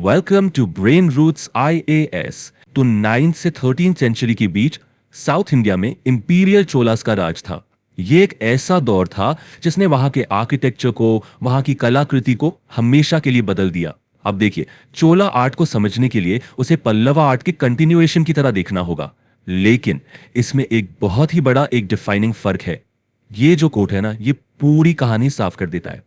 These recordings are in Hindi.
Welcome to brain roots IAS। तो 9th से 13th सेंचुरी के बीच साउथ इंडिया में इंपीरियल चोलास का राज था। ये एक ऐसा दौर था जिसने वहां के आर्किटेक्चर को, वहां की कलाकृति को हमेशा के लिए बदल दिया। अब देखिए, चोला आर्ट को समझने के लिए उसे पल्लवा आर्ट के कंटिन्यूएशन की तरह देखना होगा, लेकिन इसमें एक बहुत ही बड़ा एक डिफाइनिंग फर्क है। ये जो कोट है ना, ये पूरी कहानी साफ कर देता है।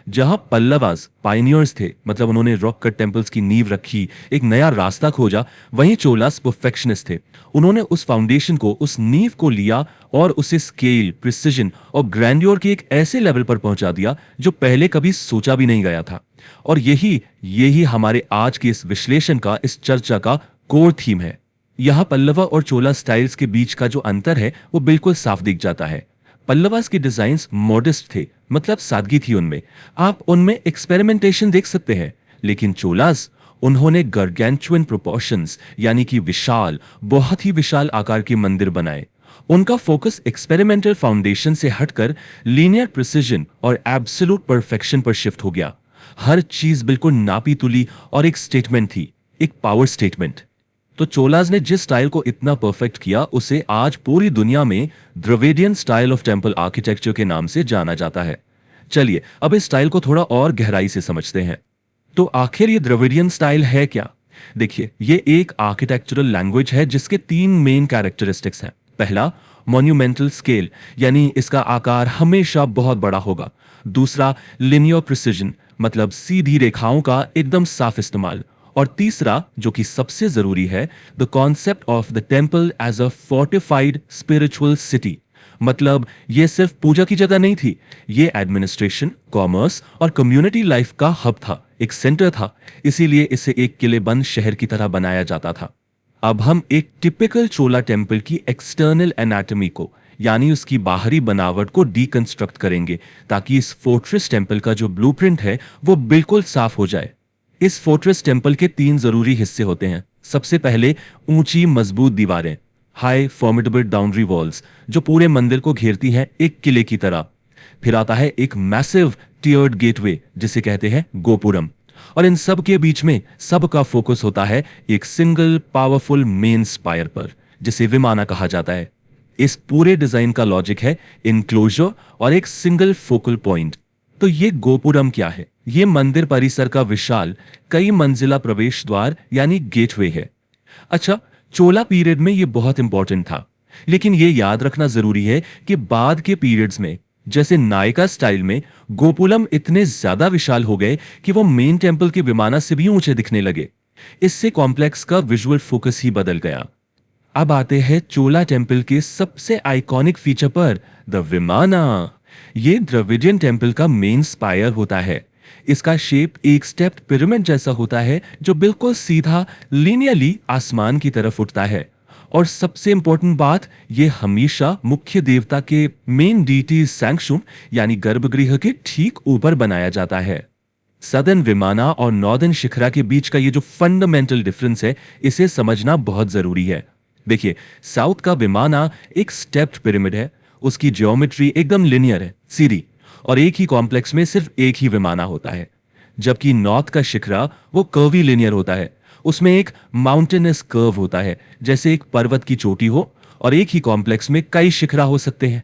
जहां पल्लवास पायनियर्स थे, मतलब उन्होंने रॉक कट टेम्पल्स की नींव रखी, एक नया रास्ता खोजा, वहीं चोलास परफेक्शनिस्ट थे। उन्होंने उस फाउंडेशन को, उस नींव को लिया और उसे स्केल, प्रिसिजन और ग्रैंडियोर के एक ऐसे लेवल पर पहुंचा दिया जो पहले कभी सोचा भी नहीं गया था। और यही यही हमारे आज के इस विश्लेषण का, इस चर्चा का कोर थीम है। यहां पल्लवा और चोला स्टाइल्स के बीच का जो अंतर है वो बिल्कुल साफ दिख जाता है। पल्लवास के डिजाइन्स मॉडेस्ट थे, मतलब सादगी थी उनमें, आप उनमें एक्सपेरिमेंटेशन देख सकते हैं। लेकिन चोलास, उन्होंने गार्गेंचुअन प्रोपोर्शंस, यानी कि विशाल, बहुत ही विशाल आकार के मंदिर बनाए। उनका फोकस एक्सपेरिमेंटल फाउंडेशन से हटकर लीनियर प्रिसिजन और एब्सोल्यूट परफेक्शन पर शिफ्ट हो गया। हर चीज बिल्कुल नापी तुली और एक स्टेटमेंट थी, एक पावर स्टेटमेंट। तो चोलास ने जिस स्टाइल को इतना परफेक्ट किया, उसे आज पूरी दुनिया में Dravidian style of temple architecture के नाम से जाना जाता है। चलिए अब इस स्टाइल को थोड़ा और गहराई से समझते हैं। तो आखिर ये द्रविडियन स्टाइल है क्या? देखिए, ये एक आर्किटेक्चरल लैंग्वेज है जिसके 3 मेन कैरेक्टरिस्टिक्स हैं। पहला, मॉन्यूमेंटल स्केल, यानी इसका आकार हमेशा बहुत बड़ा होगा। दूसरा, लिनियर प्रिसिजन, मतलब सीधी रेखाओं का एकदम साफ इस्तेमाल। और तीसरा, जो कि सबसे जरूरी है, the concept of the temple as a fortified spiritual city. मतलब ये सिर्फ पूजा की जगह नहीं थी, ये एडमिनिस्ट्रेशन, कॉमर्स और कम्युनिटी लाइफ का हब था, एक सेंटर था। इसीलिए इसे एक किलेबंद शहर की तरह बनाया जाता था। अब हम एक टिपिकल चोला टेम्पल की एक्सटर्नल एनाटॉमी को, यानी उसकी बाहरी बनावट को डीकंस्ट्रक्ट करेंगे, ताकि इस फोर्ट्रेस टेम्पल का जो ब्लूप्रिंट है वो बिल्कुल साफ हो जाए। इस फोर्ट्रेस टेम्पल के 3 जरूरी हिस्से होते हैं। सबसे पहले, ऊंची मजबूत दीवारें, हाई फॉर्मिडेबल बाउंड्री वॉल्स, जो पूरे मंदिर को घेरती हैं एक किले की तरह। फिर आता है एक मैसिव टियर्ड गेटवे, जिसे कहते हैं गोपुरम। और इन सब के बीच में सबका फोकस होता है एक सिंगल पावरफुल मेन स्पायर पर, जिसे विमाना कहा जाता है। इस पूरे डिजाइन का लॉजिक है इनक्लोजर और एक सिंगल फोकल पॉइंट। तो ये गोपुरम क्या है? ये मंदिर परिसर का विशाल, कई मंजिला प्रवेश द्वार, यानी गेटवे है। अच्छा, चोला पीरियड में ये बहुत इंपॉर्टेंट था, लेकिन ये याद रखना जरूरी है कि बाद के पीरियड्स में, जैसे नायका स्टाइल में, गोपुरम इतने ज्यादा विशाल हो गए कि वो मेन टेम्पल के विमाना से भी ऊंचे दिखने लगे। इससे कॉम्प्लेक्स का विजुअल फोकस ही बदल गया। अब आते हैं चोला टेम्पल के सबसे आइकॉनिक फीचर पर, द विमाना। ये द्रविडियन टेम्पल का मेन स्पायर होता है। इसका शेप एक स्टेप्ड पिरामिड जैसा होता है, जो बिल्कुल सीधा लीनियरली आसमान की तरफ उठता है। और सबसे इंपॉर्टेंट बात, ये हमेशा मुख्य देवता के मेन डीटी सैंक्चुम, यानी गर्भगृह के ठीक ऊपर बनाया जाता है। सदर्न विमाना और नॉर्दर्न शिखरा के बीच का ये जो फंडामेंटल डिफरेंस है, इसे समझना बहुत जरूरी है। देखिए, साउथ का विमाना एक स्टेप्ड पिरामिड है, उसकी ज्योमेट्री एकदम लिनियर है, सीधी, और एक ही कॉम्प्लेक्स में सिर्फ एक ही विमाना होता है। जबकि नॉर्थ का शिखरा वो कर्वी लिनियर होता है, उसमें एक माउंटेनस कर्व होता है, जैसे एक पर्वत की चोटी हो, और एक ही कॉम्प्लेक्स में कई शिखरा हो सकते हैं।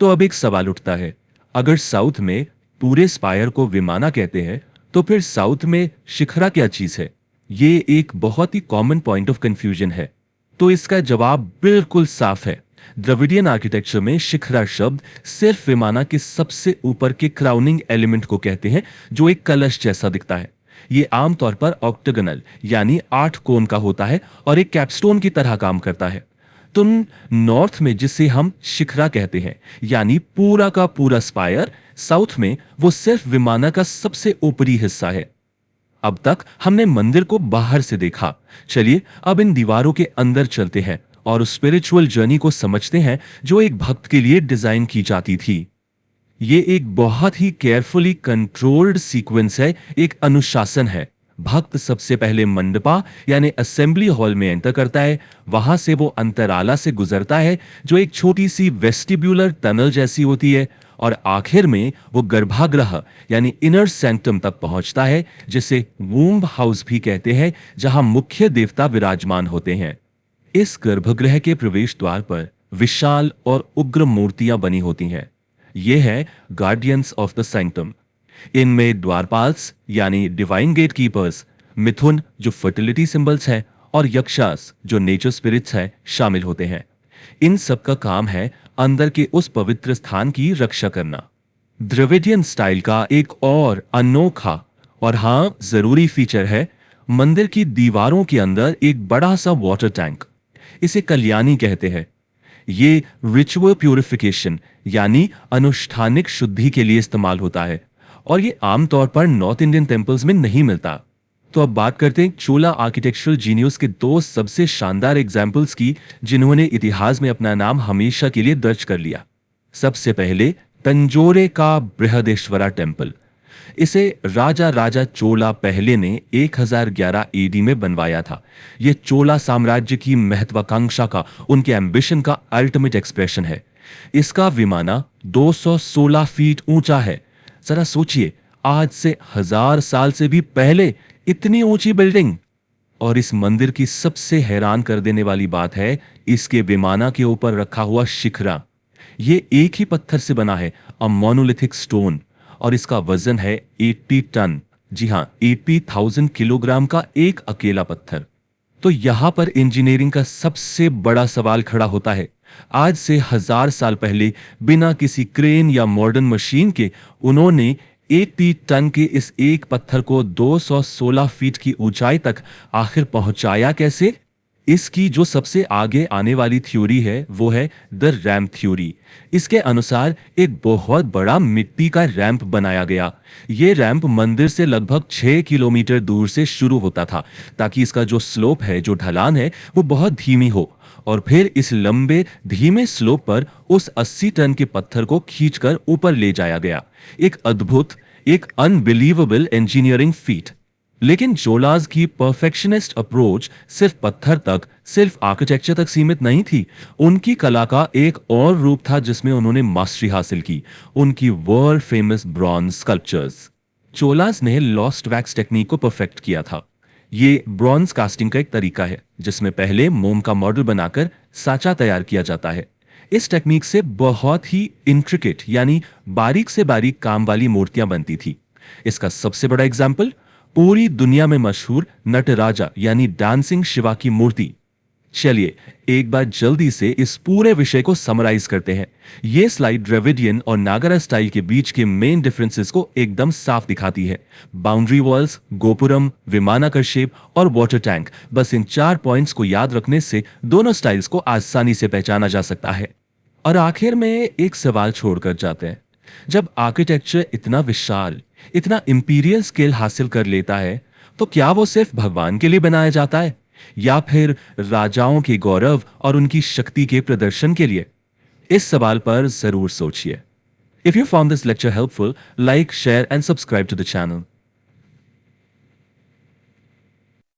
तो अब एक सवाल उठता है, अगर साउथ में पूरे स्पायर को विमाना कहते हैं, तो फिर साउथ में शिखरा क्या चीज है? ये एक बहुत ही कॉमन पॉइंट ऑफ कंफ्यूजन है। तो इसका जवाब बिल्कुल साफ है। द्रविडियन आर्किटेक्चर में शिखरा शब्द सिर्फ विमाना के सबसे ऊपर के क्राउनिंग एलिमेंट को कहते हैं, जो एक कलश जैसा दिखता है। ये आमतौर पर ऑक्टागोनल, यानी 8 कोण का होता है और एक कैपस्टोन की तरह काम करता है। तो नॉर्थ में जिसे हम शिखरा कहते हैं, यानी पूरा का पूरा स्पायर, साउथ में वो सिर्फ विमाना का सबसे ऊपरी हिस्सा है। अब तक हमने मंदिर को बाहर से देखा। चलिए अब इन दीवारों के अंदर चलते हैं और उस स्पिरिचुअल जर्नी को समझते हैं जो एक भक्त के लिए डिजाइन की जाती थी। ये एक बहुत ही केयरफुली कंट्रोल्ड सीक्वेंस है, एक अनुशासन है। भक्त सबसे पहले मंडपा यानी असेंबली हॉल में एंटर करता है। वहां से वो अंतराला से गुजरता है जो एक छोटी सी वेस्टिब्यूलर टनल जैसी होती है, और आखिर में वो गर्भागृह यानी इनर सैंक्टम तक पहुंचता है, जिसे वूम्ब हाउस भी कहते हैं, जहां मुख्य देवता विराजमान होते हैं। इस गर्भगृह के प्रवेश द्वार पर विशाल और उग्र मूर्तियां बनी होती हैं। ये है गार्डियंस ऑफ द सैंक्टम। इनमें द्वारपाल्स यानी डिवाइन गेट कीपर्स, मिथुन जो फर्टिलिटी सिंबल्स हैं, और यक्षास जो नेचर स्पिरिट्स हैं शामिल होते हैं। इन सब का काम है अंदर के उस पवित्र स्थान की रक्षा करना। द्रविडियन स्टाइल का एक और अनोखा और हां जरूरी फीचर है मंदिर की दीवारों के अंदर एक बड़ा सा वाटर टैंक। इसे कल्याणी कहते हैं। ये रिचुअल प्यूरिफिकेशन यानी अनुष्ठानिक शुद्धि के लिए इस्तेमाल होता है, और ये आमतौर पर नॉर्थ इंडियन टेम्पल्स में नहीं मिलता। तो अब बात करते हैं चोला आर्किटेक्चरल जीनियस के दो सबसे शानदार एग्जाम्पल्स की, जिन्होंने इतिहास में अपना नाम हमेशा के लिए दर्ज कर लिया। सबसे पहले तंजोरे का बृहदेश्वरा टेम्पल। इसे राजा राजा चोला पहले ने 1011 एडी में बनवाया था। यह चोला साम्राज्य की महत्वाकांक्षा का, उनके एम्बिशन का अल्टीमेट एक्सप्रेशन है। इसका विमाना 216 फीट ऊंचा है। जरा सोचिए, आज से 1000 साल से भी पहले इतनी ऊंची बिल्डिंग। और इस मंदिर की सबसे हैरान कर देने वाली बात है इसके विमाना के ऊपर रखा हुआ शिखरा। ये एक ही पत्थर से बना है, अ मोनोलिथिक स्टोन, और इसका वजन है 80 टन। जी हां, 80,000 किलोग्राम का एक अकेला पत्थर। तो यहां पर इंजीनियरिंग का सबसे बड़ा सवाल खड़ा होता है। आज से 1000 साल पहले बिना किसी क्रेन या मॉडर्न मशीन के उन्होंने 80 टन के इस एक पत्थर को 216 फीट की ऊंचाई तक आखिर पहुंचाया कैसे? इसकी जो सबसे आगे आने वाली थ्योरी है वो है द रैंप थ्योरी। इसके अनुसार एक बहुत बड़ा मिट्टी का रैंप बनाया गया। ये रैंप मंदिर से लगभग 6 किलोमीटर दूर से शुरू होता था, ताकि इसका जो स्लोप है, जो ढलान है, वो बहुत धीमी हो, और फिर इस लंबे धीमे स्लोप पर उस 80 टन के पत्थर को खींचकर ऊपर ले जाया गया। एक अद्भुत, एक अनबिलीवेबल इंजीनियरिंग फीट। लेकिन चोलास की परफेक्शनिस्ट अप्रोच सिर्फ पत्थर तक, सिर्फ आर्किटेक्चर तक सीमित नहीं थी। उनकी कला का एक और रूप था जिसमें उन्होंने मास्टरी हासिल की, उनकी world famous bronze sculptures. Cholas ने लॉस्ट वैक्स टेक्निक को परफेक्ट किया था। ये ब्रॉन्ज कास्टिंग का एक तरीका है जिसमें पहले मोम का मॉडल बनाकर साचा तैयार किया जाता है। इस टेक्निक से बहुत ही इंट्रिकेट यानी बारीक से बारीक काम वाली मूर्तियां बनती थी। इसका सबसे बड़ा एग्जाम्पल पूरी दुनिया में मशहूर नटराजा यानी डांसिंग शिवा की मूर्ति। चलिए एक बार जल्दी से इस पूरे विषय को समराइज करते हैं। यह स्लाइड द्रविडियन और नागरा स्टाइल के बीच के मेन डिफरेंसेस को एकदम साफ दिखाती है। बाउंड्री वॉल्स, गोपुरम, विमानाकर शेप और वाटर टैंक, बस इन 4 पॉइंट्स को याद रखने से दोनों स्टाइल्स को आसानी से पहचाना जा सकता है। और आखिर में एक सवाल छोड़कर जाते हैं, जब आर्किटेक्चर इतना विशाल, इतना इंपीरियल स्केल हासिल कर लेता है, तो क्या वो सिर्फ भगवान के लिए बनाया जाता है, या फिर राजाओं के गौरव और उनकी शक्ति के प्रदर्शन के लिए? इस सवाल पर जरूर सोचिए। If you found this lecture helpful, like, share and subscribe to the channel.